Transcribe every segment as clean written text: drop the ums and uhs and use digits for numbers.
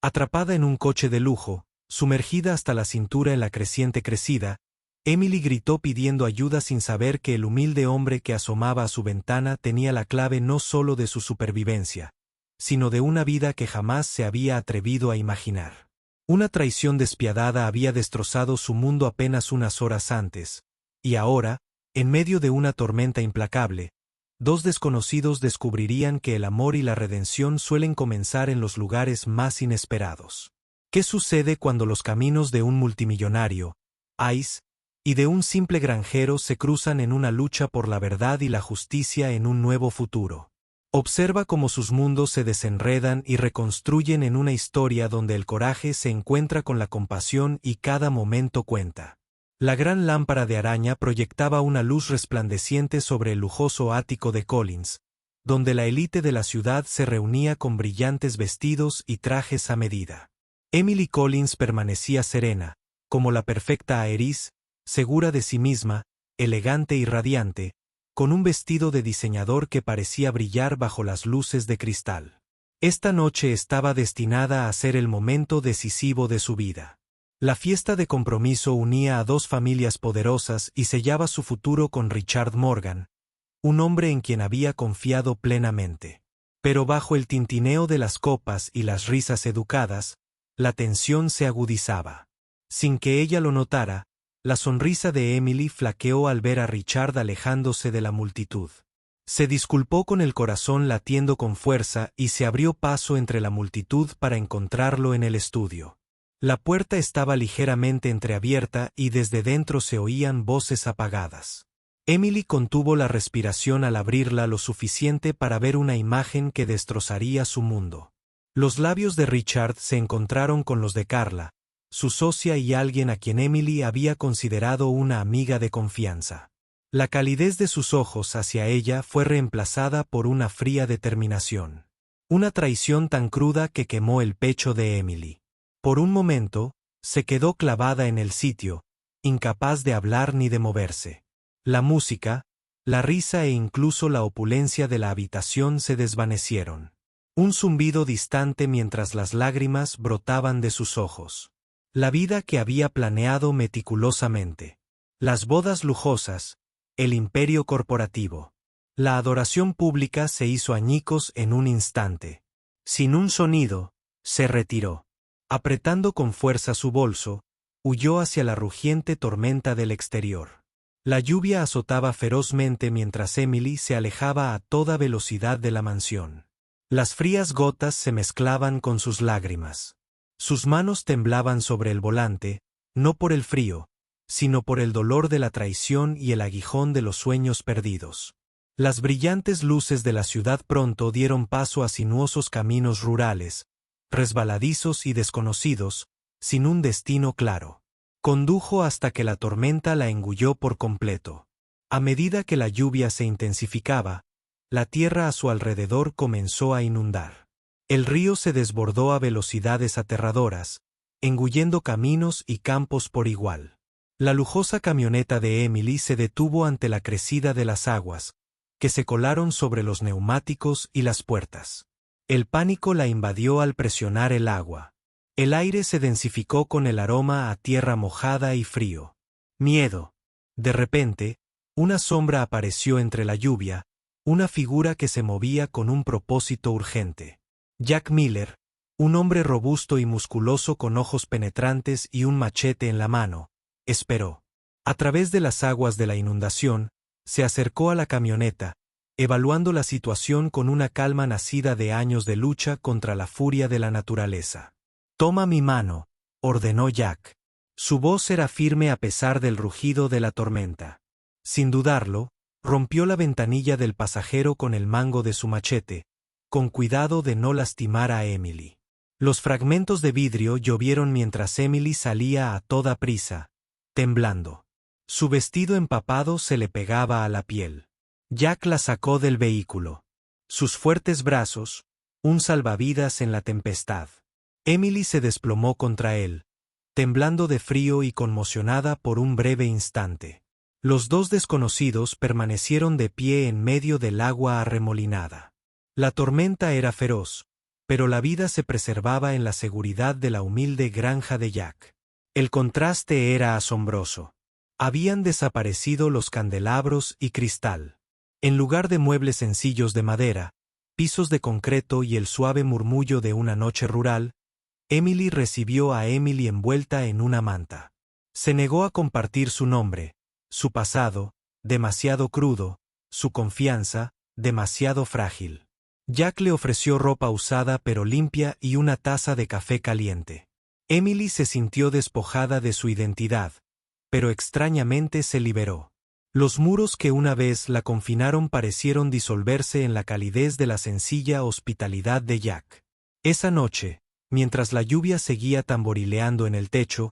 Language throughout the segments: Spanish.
Atrapada en un coche de lujo, sumergida hasta la cintura en la creciente crecida, Emily gritó pidiendo ayuda sin saber que el humilde hombre que asomaba a su ventana tenía la clave no solo de su supervivencia, sino de una vida que jamás se había atrevido a imaginar. Una traición despiadada había destrozado su mundo apenas unas horas antes, y ahora, en medio de una tormenta implacable, dos desconocidos descubrirían que el amor y la redención suelen comenzar en los lugares más inesperados. ¿Qué sucede cuando los caminos de un multimillonario, Ice, y de un simple granjero se cruzan en una lucha por la verdad y la justicia en un nuevo futuro? Observa cómo sus mundos se desenredan y reconstruyen en una historia donde el coraje se encuentra con la compasión y cada momento cuenta. La gran lámpara de araña proyectaba una luz resplandeciente sobre el lujoso ático de Collins, donde la élite de la ciudad se reunía con brillantes vestidos y trajes a medida. Emily Collins permanecía serena, como la perfecta Aerys, segura de sí misma, elegante y radiante, con un vestido de diseñador que parecía brillar bajo las luces de cristal. Esta noche estaba destinada a ser el momento decisivo de su vida. La fiesta de compromiso unía a dos familias poderosas y sellaba su futuro con Richard Morgan, un hombre en quien había confiado plenamente. Pero bajo el tintineo de las copas y las risas educadas, la tensión se agudizaba. Sin que ella lo notara, la sonrisa de Emily flaqueó al ver a Richard alejándose de la multitud. Se disculpó con el corazón latiendo con fuerza y se abrió paso entre la multitud para encontrarlo en el estudio. La puerta estaba ligeramente entreabierta y desde dentro se oían voces apagadas. Emily contuvo la respiración al abrirla lo suficiente para ver una imagen que destrozaría su mundo. Los labios de Richard se encontraron con los de Carla, su socia y alguien a quien Emily había considerado una amiga de confianza. La calidez de sus ojos hacia ella fue reemplazada por una fría determinación. Una traición tan cruda que quemó el pecho de Emily. Por un momento, se quedó clavada en el sitio, incapaz de hablar ni de moverse. La música, la risa e incluso la opulencia de la habitación se desvanecieron. Un zumbido distante mientras las lágrimas brotaban de sus ojos. La vida que había planeado meticulosamente. Las bodas lujosas, el imperio corporativo. La adoración pública se hizo añicos en un instante. Sin un sonido, se retiró. Apretando con fuerza su bolso, huyó hacia la rugiente tormenta del exterior. La lluvia azotaba ferozmente mientras Emily se alejaba a toda velocidad de la mansión. Las frías gotas se mezclaban con sus lágrimas. Sus manos temblaban sobre el volante, no por el frío, sino por el dolor de la traición y el aguijón de los sueños perdidos. Las brillantes luces de la ciudad pronto dieron paso a sinuosos caminos rurales, resbaladizos y desconocidos, sin un destino claro. Condujo hasta que la tormenta la engulló por completo. A medida que la lluvia se intensificaba, la tierra a su alrededor comenzó a inundar. El río se desbordó a velocidades aterradoras, engullendo caminos y campos por igual. La lujosa camioneta de Emily se detuvo ante la crecida de las aguas, que se colaron sobre los neumáticos y las puertas. El pánico la invadió al presionar el agua. El aire se densificó con el aroma a tierra mojada y frío. Miedo. De repente, una sombra apareció entre la lluvia, una figura que se movía con un propósito urgente. Jack Miller, un hombre robusto y musculoso con ojos penetrantes y un machete en la mano, esperó. A través de las aguas de la inundación, se acercó a la camioneta, evaluando la situación con una calma nacida de años de lucha contra la furia de la naturaleza. «Toma mi mano», ordenó Jack. Su voz era firme a pesar del rugido de la tormenta. Sin dudarlo, rompió la ventanilla del pasajero con el mango de su machete, con cuidado de no lastimar a Emily. Los fragmentos de vidrio llovieron mientras Emily salía a toda prisa, temblando. Su vestido empapado se le pegaba a la piel. Jack la sacó del vehículo. Sus fuertes brazos, un salvavidas en la tempestad. Emily se desplomó contra él, temblando de frío y conmocionada por un breve instante. Los dos desconocidos permanecieron de pie en medio del agua arremolinada. La tormenta era feroz, pero la vida se preservaba en la seguridad de la humilde granja de Jack. El contraste era asombroso. Habían desaparecido los candelabros y cristal. En lugar de muebles sencillos de madera, pisos de concreto y el suave murmullo de una noche rural, Emily recibió a Emily envuelta en una manta. Se negó a compartir su nombre, su pasado, demasiado crudo, su confianza, demasiado frágil. Jack le ofreció ropa usada pero limpia y una taza de café caliente. Emily se sintió despojada de su identidad, pero extrañamente se liberó. Los muros que una vez la confinaron parecieron disolverse en la calidez de la sencilla hospitalidad de Jack. Esa noche, mientras la lluvia seguía tamborileando en el techo,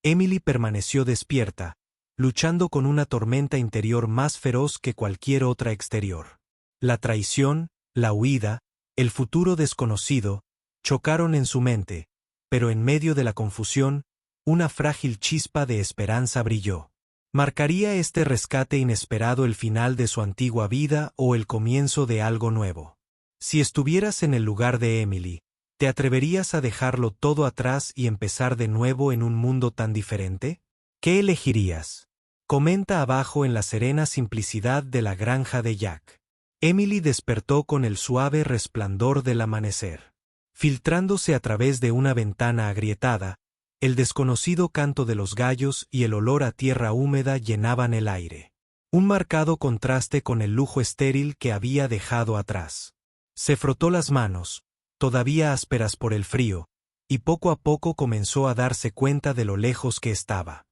Emily permaneció despierta, luchando con una tormenta interior más feroz que cualquier otra exterior. La traición, la huida, el futuro desconocido, chocaron en su mente, pero en medio de la confusión, una frágil chispa de esperanza brilló. ¿Marcaría este rescate inesperado el final de su antigua vida o el comienzo de algo nuevo? Si estuvieras en el lugar de Emily, ¿te atreverías a dejarlo todo atrás y empezar de nuevo en un mundo tan diferente? ¿Qué elegirías? Comenta abajo en la serena simplicidad de la granja de Jack. Emily despertó con el suave resplandor del amanecer. Filtrándose a través de una ventana agrietada, el desconocido canto de los gallos y el olor a tierra húmeda llenaban el aire. Un marcado contraste con el lujo estéril que había dejado atrás. Se frotó las manos, todavía ásperas por el frío, y poco a poco comenzó a darse cuenta de lo lejos que estaba.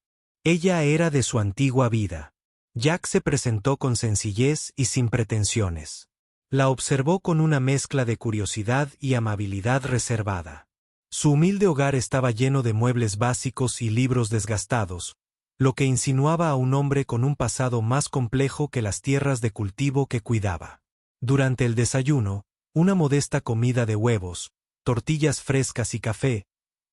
Ella era de su antigua vida. Jack se presentó con sencillez y sin pretensiones. La observó con una mezcla de curiosidad y amabilidad reservada. Su humilde hogar estaba lleno de muebles básicos y libros desgastados, lo que insinuaba a un hombre con un pasado más complejo que las tierras de cultivo que cuidaba. Durante el desayuno, una modesta comida de huevos, tortillas frescas y café,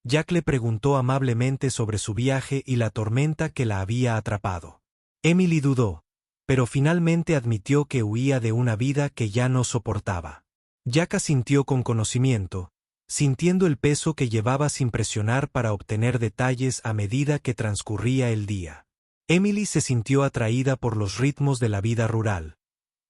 Jack le preguntó amablemente sobre su viaje y la tormenta que la había atrapado. Emily dudó, pero finalmente admitió que huía de una vida que ya no soportaba. Jack asintió con conocimiento, sintiendo el peso que llevaba sin presionar para obtener detalles a medida que transcurría el día. Emily se sintió atraída por los ritmos de la vida rural.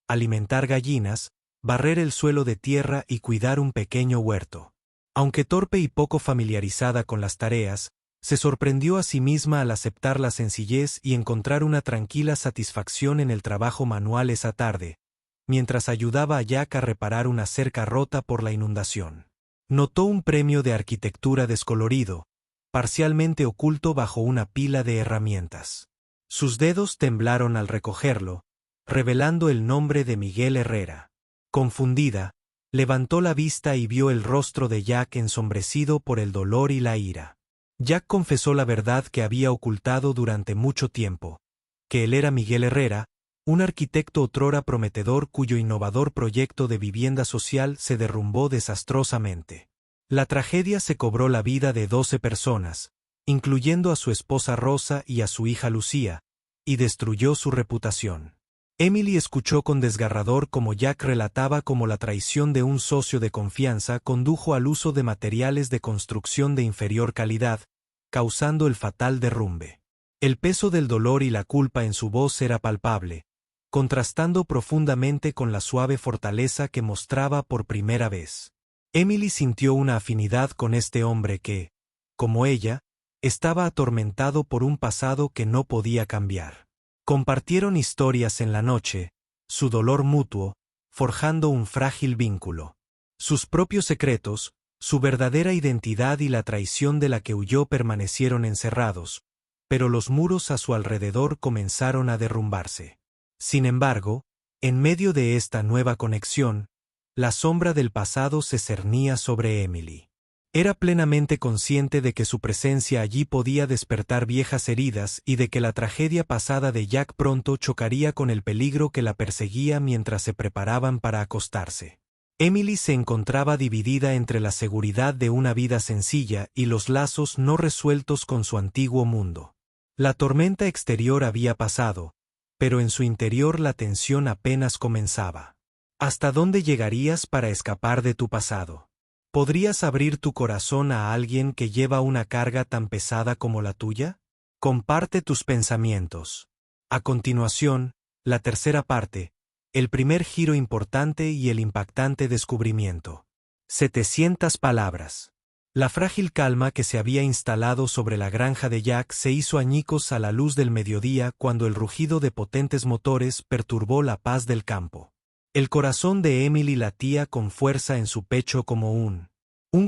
Alimentar gallinas, barrer el suelo de tierra y cuidar un pequeño huerto. Aunque torpe y poco familiarizada con las tareas, se sorprendió a sí misma al aceptar la sencillez y encontrar una tranquila satisfacción en el trabajo manual esa tarde, mientras ayudaba a Jack a reparar una cerca rota por la inundación. Notó un premio de arquitectura descolorido, parcialmente oculto bajo una pila de herramientas. Sus dedos temblaron al recogerlo, revelando el nombre de Miguel Herrera. Confundida, levantó la vista y vio el rostro de Jack ensombrecido por el dolor y la ira. Jack confesó la verdad que había ocultado durante mucho tiempo, que él era Miguel Herrera, un arquitecto otrora prometedor cuyo innovador proyecto de vivienda social se derrumbó desastrosamente. La tragedia se cobró la vida de 12 personas, incluyendo a su esposa Rosa y a su hija Lucía, y destruyó su reputación. Emily escuchó con desgarrador cómo Jack relataba cómo la traición de un socio de confianza condujo al uso de materiales de construcción de inferior calidad, causando el fatal derrumbe. El peso del dolor y la culpa en su voz era palpable, contrastando profundamente con la suave fortaleza que mostraba por primera vez. Emily sintió una afinidad con este hombre que, como ella, estaba atormentado por un pasado que no podía cambiar. Compartieron historias en la noche, su dolor mutuo, forjando un frágil vínculo. Sus propios secretos, su verdadera identidad y la traición de la que huyó permanecieron encerrados, pero los muros a su alrededor comenzaron a derrumbarse. Sin embargo, en medio de esta nueva conexión, la sombra del pasado se cernía sobre Emily. Era plenamente consciente de que su presencia allí podía despertar viejas heridas y de que la tragedia pasada de Jack pronto chocaría con el peligro que la perseguía mientras se preparaban para acostarse. Emily se encontraba dividida entre la seguridad de una vida sencilla y los lazos no resueltos con su antiguo mundo. La tormenta exterior había pasado, pero en su interior la tensión apenas comenzaba. ¿Hasta dónde llegarías para escapar de tu pasado? ¿Podrías abrir tu corazón a alguien que lleva una carga tan pesada como la tuya? Comparte tus pensamientos. A continuación, la tercera parte, el primer giro importante y el impactante descubrimiento. 700 palabras. La frágil calma que se había instalado sobre la granja de Jack se hizo añicos a la luz del mediodía cuando el rugido de potentes motores perturbó la paz del campo. El corazón de Emily latía con fuerza en su pecho como un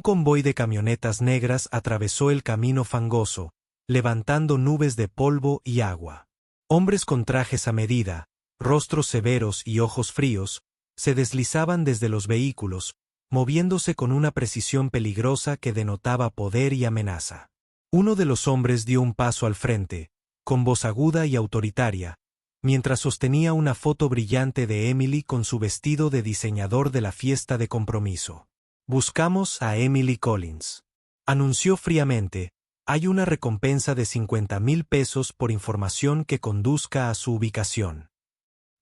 convoy de camionetas negras atravesó el camino fangoso, levantando nubes de polvo y agua. Hombres con trajes a medida, rostros severos y ojos fríos, se deslizaban desde los vehículos, moviéndose con una precisión peligrosa que denotaba poder y amenaza. Uno de los hombres dio un paso al frente, con voz aguda y autoritaria, mientras sostenía una foto brillante de Emily con su vestido de diseñador de la fiesta de compromiso. «Buscamos a Emily Collins», anunció fríamente. «Hay una recompensa de 50,000 pesos por información que conduzca a su ubicación».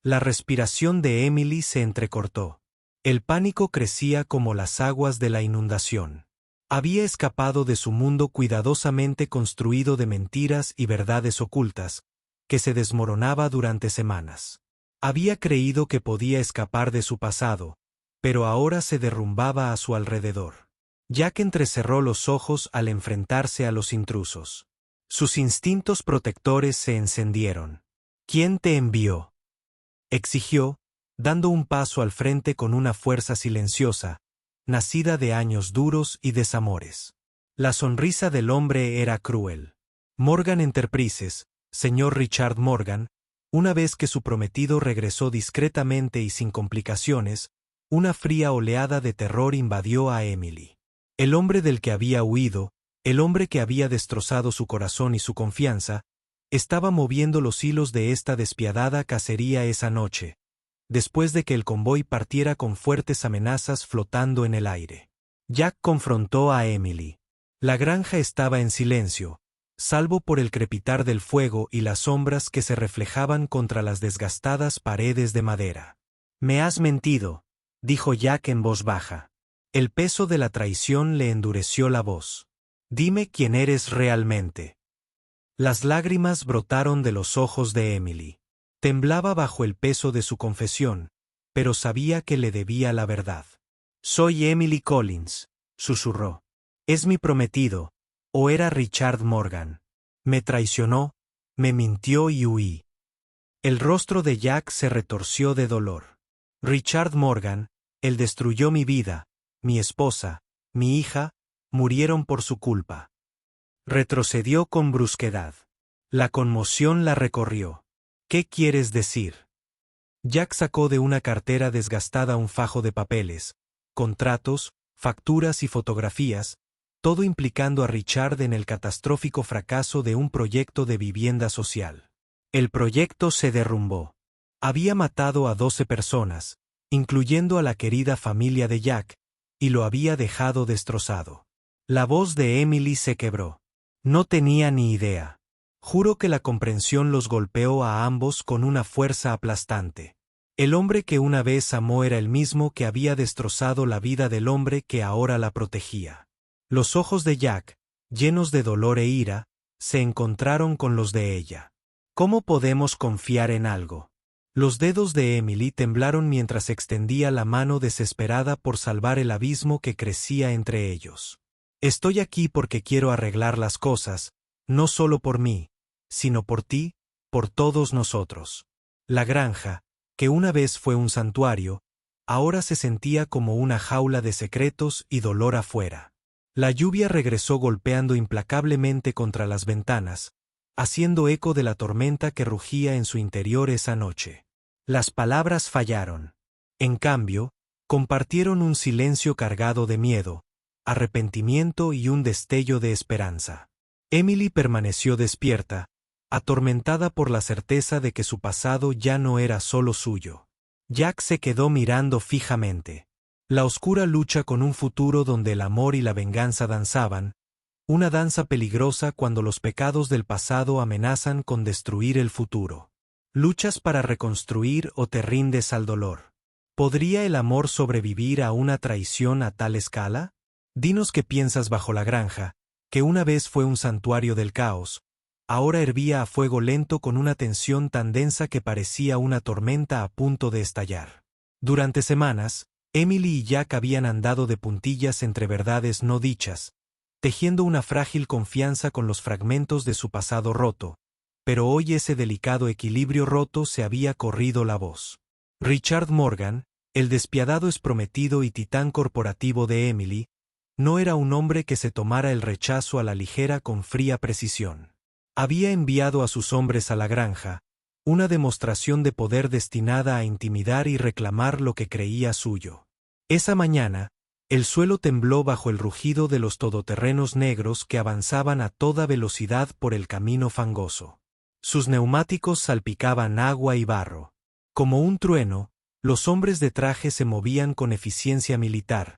La respiración de Emily se entrecortó. El pánico crecía como las aguas de la inundación. Había escapado de su mundo cuidadosamente construido de mentiras y verdades ocultas, que se desmoronaba durante semanas. Había creído que podía escapar de su pasado, pero ahora se derrumbaba a su alrededor. Jack entrecerró los ojos al enfrentarse a los intrusos. Sus instintos protectores se encendieron. «¿Quién te envió?», exigió, dando un paso al frente con una fuerza silenciosa, nacida de años duros y desamores. La sonrisa del hombre era cruel. Morgan Enterprises, señor Richard Morgan, una vez que su prometido regresó discretamente y sin complicaciones, una fría oleada de terror invadió a Emily. El hombre del que había huido, el hombre que había destrozado su corazón y su confianza, estaba moviendo los hilos de esta despiadada cacería esa noche, después de que el convoy partiera con fuertes amenazas flotando en el aire. Jack confrontó a Emily. La granja estaba en silencio, salvo por el crepitar del fuego y las sombras que se reflejaban contra las desgastadas paredes de madera. «Me has mentido», dijo Jack en voz baja. El peso de la traición le endureció la voz. «Dime quién eres realmente». Las lágrimas brotaron de los ojos de Emily. Temblaba bajo el peso de su confesión, pero sabía que le debía la verdad. «Soy Emily Collins», susurró. «Es mi prometido, o era Richard Morgan. Me traicionó, me mintió y huí». El rostro de Jack se retorció de dolor. «Richard Morgan, él destruyó mi vida, mi esposa, mi hija, murieron por su culpa». Retrocedió con brusquedad. La conmoción la recorrió. «¿Qué quieres decir?». Jack sacó de una cartera desgastada un fajo de papeles, contratos, facturas y fotografías, todo implicando a Richard en el catastrófico fracaso de un proyecto de vivienda social. El proyecto se derrumbó. Había matado a 12 personas, incluyendo a la querida familia de Jack, y lo había dejado destrozado. La voz de Emily se quebró. No tenía ni idea. Juro que la comprensión los golpeó a ambos con una fuerza aplastante. El hombre que una vez amó era el mismo que había destrozado la vida del hombre que ahora la protegía. Los ojos de Jack, llenos de dolor e ira, se encontraron con los de ella. ¿Cómo podemos confiar en algo? Los dedos de Emily temblaron mientras extendía la mano desesperada por salvar el abismo que crecía entre ellos. «Estoy aquí porque quiero arreglar las cosas, no solo por mí, sino por ti, por todos nosotros». La granja, que una vez fue un santuario, ahora se sentía como una jaula de secretos y dolor afuera. La lluvia regresó golpeando implacablemente contra las ventanas, haciendo eco de la tormenta que rugía en su interior esa noche. Las palabras fallaron. En cambio, compartieron un silencio cargado de miedo, arrepentimiento y un destello de esperanza. Emily permaneció despierta, atormentada por la certeza de que su pasado ya no era solo suyo. Jack se quedó mirando fijamente. La oscura lucha con un futuro donde el amor y la venganza danzaban, una danza peligrosa cuando los pecados del pasado amenazan con destruir el futuro. ¿Luchas para reconstruir o te rindes al dolor? ¿Podría el amor sobrevivir a una traición a tal escala? Dinos qué piensas bajo la granja, que una vez fue un santuario del caos, ahora hervía a fuego lento con una tensión tan densa que parecía una tormenta a punto de estallar. Durante semanas, Emily y Jack habían andado de puntillas entre verdades no dichas, tejiendo una frágil confianza con los fragmentos de su pasado roto, pero hoy ese delicado equilibrio roto se había corrido la voz. Richard Morgan, el despiadado exprometido y titán corporativo de Emily, no era un hombre que se tomara el rechazo a la ligera con fría precisión. Había enviado a sus hombres a la granja, una demostración de poder destinada a intimidar y reclamar lo que creía suyo. Esa mañana, el suelo tembló bajo el rugido de los todoterrenos negros que avanzaban a toda velocidad por el camino fangoso. Sus neumáticos salpicaban agua y barro. Como un trueno, los hombres de traje se movían con eficiencia militar,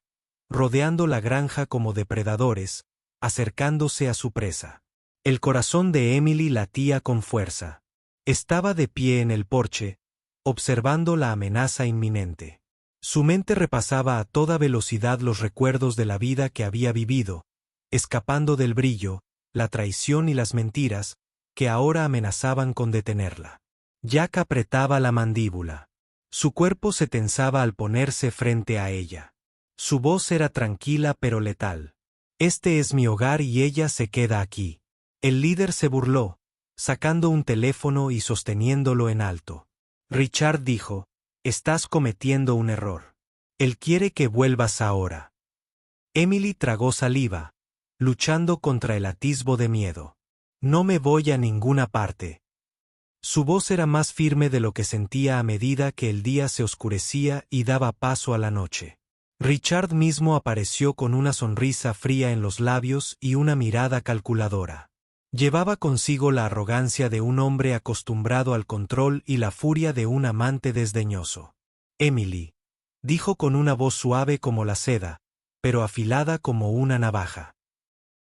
rodeando la granja como depredadores, acercándose a su presa. El corazón de Emily latía con fuerza. Estaba de pie en el porche, observando la amenaza inminente. Su mente repasaba a toda velocidad los recuerdos de la vida que había vivido, escapando del brillo, la traición y las mentiras, que ahora amenazaban con detenerla. Jack apretaba la mandíbula. Su cuerpo se tensaba al ponerse frente a ella. Su voz era tranquila pero letal. Este es mi hogar y ella se queda aquí. El líder se burló, sacando un teléfono y sosteniéndolo en alto. Richard dijo, estás cometiendo un error. Él quiere que vuelvas ahora. Emily tragó saliva, luchando contra el atisbo de miedo. No me voy a ninguna parte. Su voz era más firme de lo que sentía a medida que el día se oscurecía y daba paso a la noche. Richard mismo apareció con una sonrisa fría en los labios y una mirada calculadora. Llevaba consigo la arrogancia de un hombre acostumbrado al control y la furia de un amante desdeñoso. Emily, dijo con una voz suave como la seda, pero afilada como una navaja.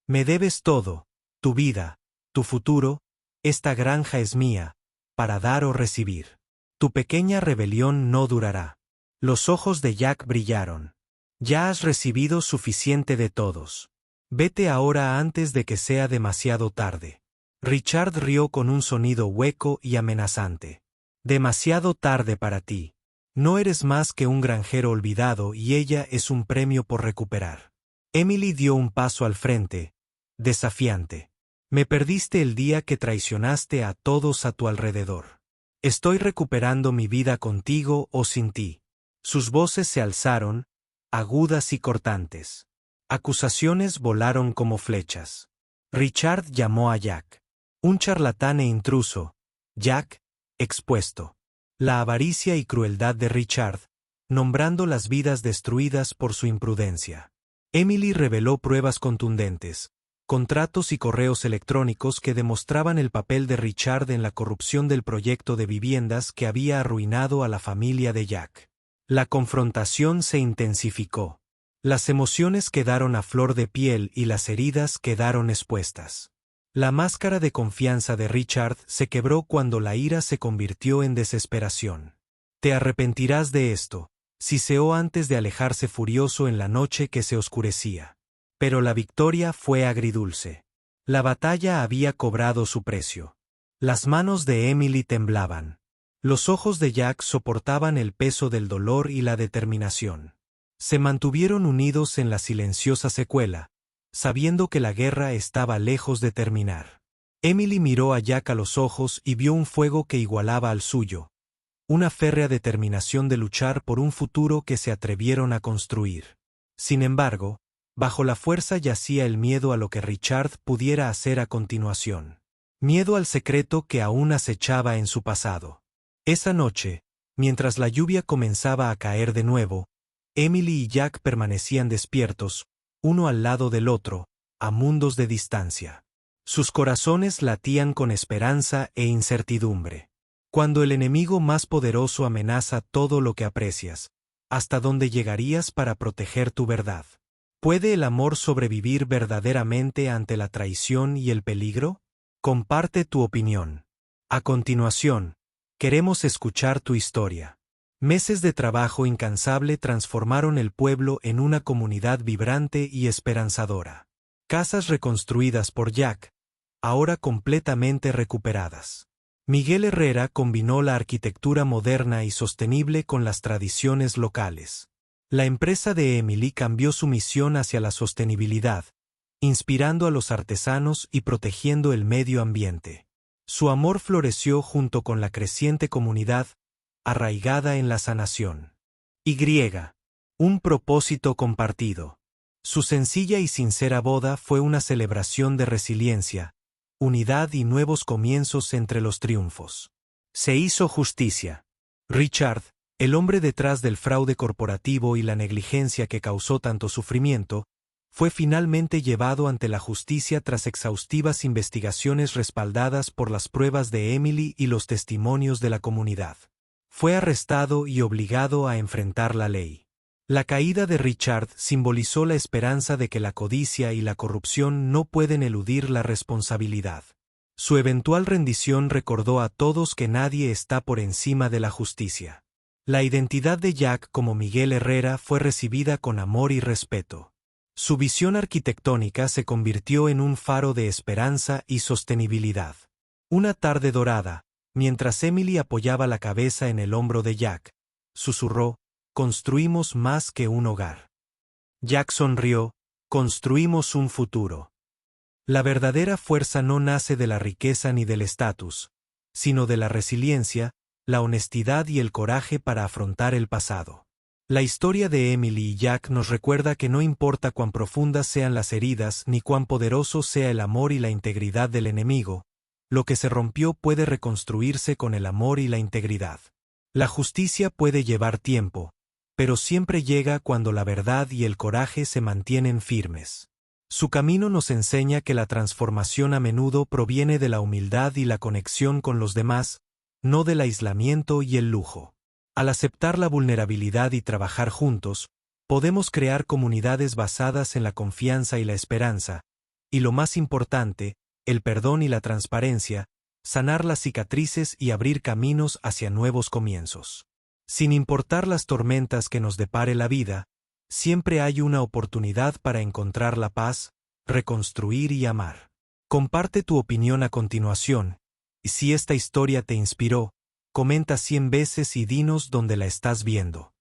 Me debes todo, tu vida, tu futuro, esta granja es mía, para dar o recibir. Tu pequeña rebelión no durará. Los ojos de Jack brillaron. Ya has recibido suficiente de todos. Vete ahora antes de que sea demasiado tarde. Richard rió con un sonido hueco y amenazante. Demasiado tarde para ti. No eres más que un granjero olvidado y ella es un premio por recuperar. Emily dio un paso al frente, desafiante. Me perdiste el día que traicionaste a todos a tu alrededor. Estoy recuperando mi vida contigo o sin ti. Sus voces se alzaron, agudas y cortantes. Acusaciones volaron como flechas. Richard llamó a Jack. Un charlatán e intruso. Jack, expuesto. La avaricia y crueldad de Richard, nombrando las vidas destruidas por su imprudencia. Emily reveló pruebas contundentes, contratos y correos electrónicos que demostraban el papel de Richard en la corrupción del proyecto de viviendas que había arruinado a la familia de Jack. La confrontación se intensificó. Las emociones quedaron a flor de piel y las heridas quedaron expuestas. La máscara de confianza de Richard se quebró cuando la ira se convirtió en desesperación. Te arrepentirás de esto, siseó antes de alejarse furioso en la noche que se oscurecía. Pero la victoria fue agridulce. La batalla había cobrado su precio. Las manos de Emily temblaban. Los ojos de Jack soportaban el peso del dolor y la determinación. Se mantuvieron unidos en la silenciosa secuela, sabiendo que la guerra estaba lejos de terminar. Emily miró a Jack a los ojos y vio un fuego que igualaba al suyo, una férrea determinación de luchar por un futuro que se atrevieron a construir. Sin embargo, bajo la fuerza yacía el miedo a lo que Richard pudiera hacer a continuación. Miedo al secreto que aún acechaba en su pasado. Esa noche, mientras la lluvia comenzaba a caer de nuevo, Emily y Jack permanecían despiertos, uno al lado del otro, a mundos de distancia. Sus corazones latían con esperanza e incertidumbre. Cuando el enemigo más poderoso amenaza todo lo que aprecias, ¿hasta dónde llegarías para proteger tu verdad? ¿Puede el amor sobrevivir verdaderamente ante la traición y el peligro? Comparte tu opinión. A continuación, queremos escuchar tu historia. Meses de trabajo incansable transformaron el pueblo en una comunidad vibrante y esperanzadora. Casas reconstruidas por Jack, ahora completamente recuperadas. Miguel Herrera combinó la arquitectura moderna y sostenible con las tradiciones locales. La empresa de Emily cambió su misión hacia la sostenibilidad, inspirando a los artesanos y protegiendo el medio ambiente. Su amor floreció junto con la creciente comunidad, arraigada en la sanación. Y. Un propósito compartido. Su sencilla y sincera boda fue una celebración de resiliencia, unidad y nuevos comienzos entre los triunfos. Se hizo justicia. Richard, el hombre detrás del fraude corporativo y la negligencia que causó tanto sufrimiento, fue finalmente llevado ante la justicia tras exhaustivas investigaciones respaldadas por las pruebas de Emily y los testimonios de la comunidad. Fue arrestado y obligado a enfrentar la ley. La caída de Richard simbolizó la esperanza de que la codicia y la corrupción no pueden eludir la responsabilidad. Su eventual rendición recordó a todos que nadie está por encima de la justicia. La identidad de Jack como Miguel Herrera fue recibida con amor y respeto. Su visión arquitectónica se convirtió en un faro de esperanza y sostenibilidad. Una tarde dorada, mientras Emily apoyaba la cabeza en el hombro de Jack, susurró: «Construimos más que un hogar». Jack sonrió: «Construimos un futuro». La verdadera fuerza no nace de la riqueza ni del estatus, sino de la resiliencia, la honestidad y el coraje para afrontar el pasado. La historia de Emily y Jack nos recuerda que no importa cuán profundas sean las heridas ni cuán poderoso sea el amor y la integridad del enemigo, lo que se rompió puede reconstruirse con el amor y la integridad. La justicia puede llevar tiempo, pero siempre llega cuando la verdad y el coraje se mantienen firmes. Su camino nos enseña que la transformación a menudo proviene de la humildad y la conexión con los demás, no del aislamiento y el lujo. Al aceptar la vulnerabilidad y trabajar juntos, podemos crear comunidades basadas en la confianza y la esperanza, y lo más importante, el perdón y la transparencia, sanar las cicatrices y abrir caminos hacia nuevos comienzos. Sin importar las tormentas que nos depare la vida, siempre hay una oportunidad para encontrar la paz, reconstruir y amar. Comparte tu opinión a continuación, y si esta historia te inspiró, comenta 100 veces y dinos dónde la estás viendo.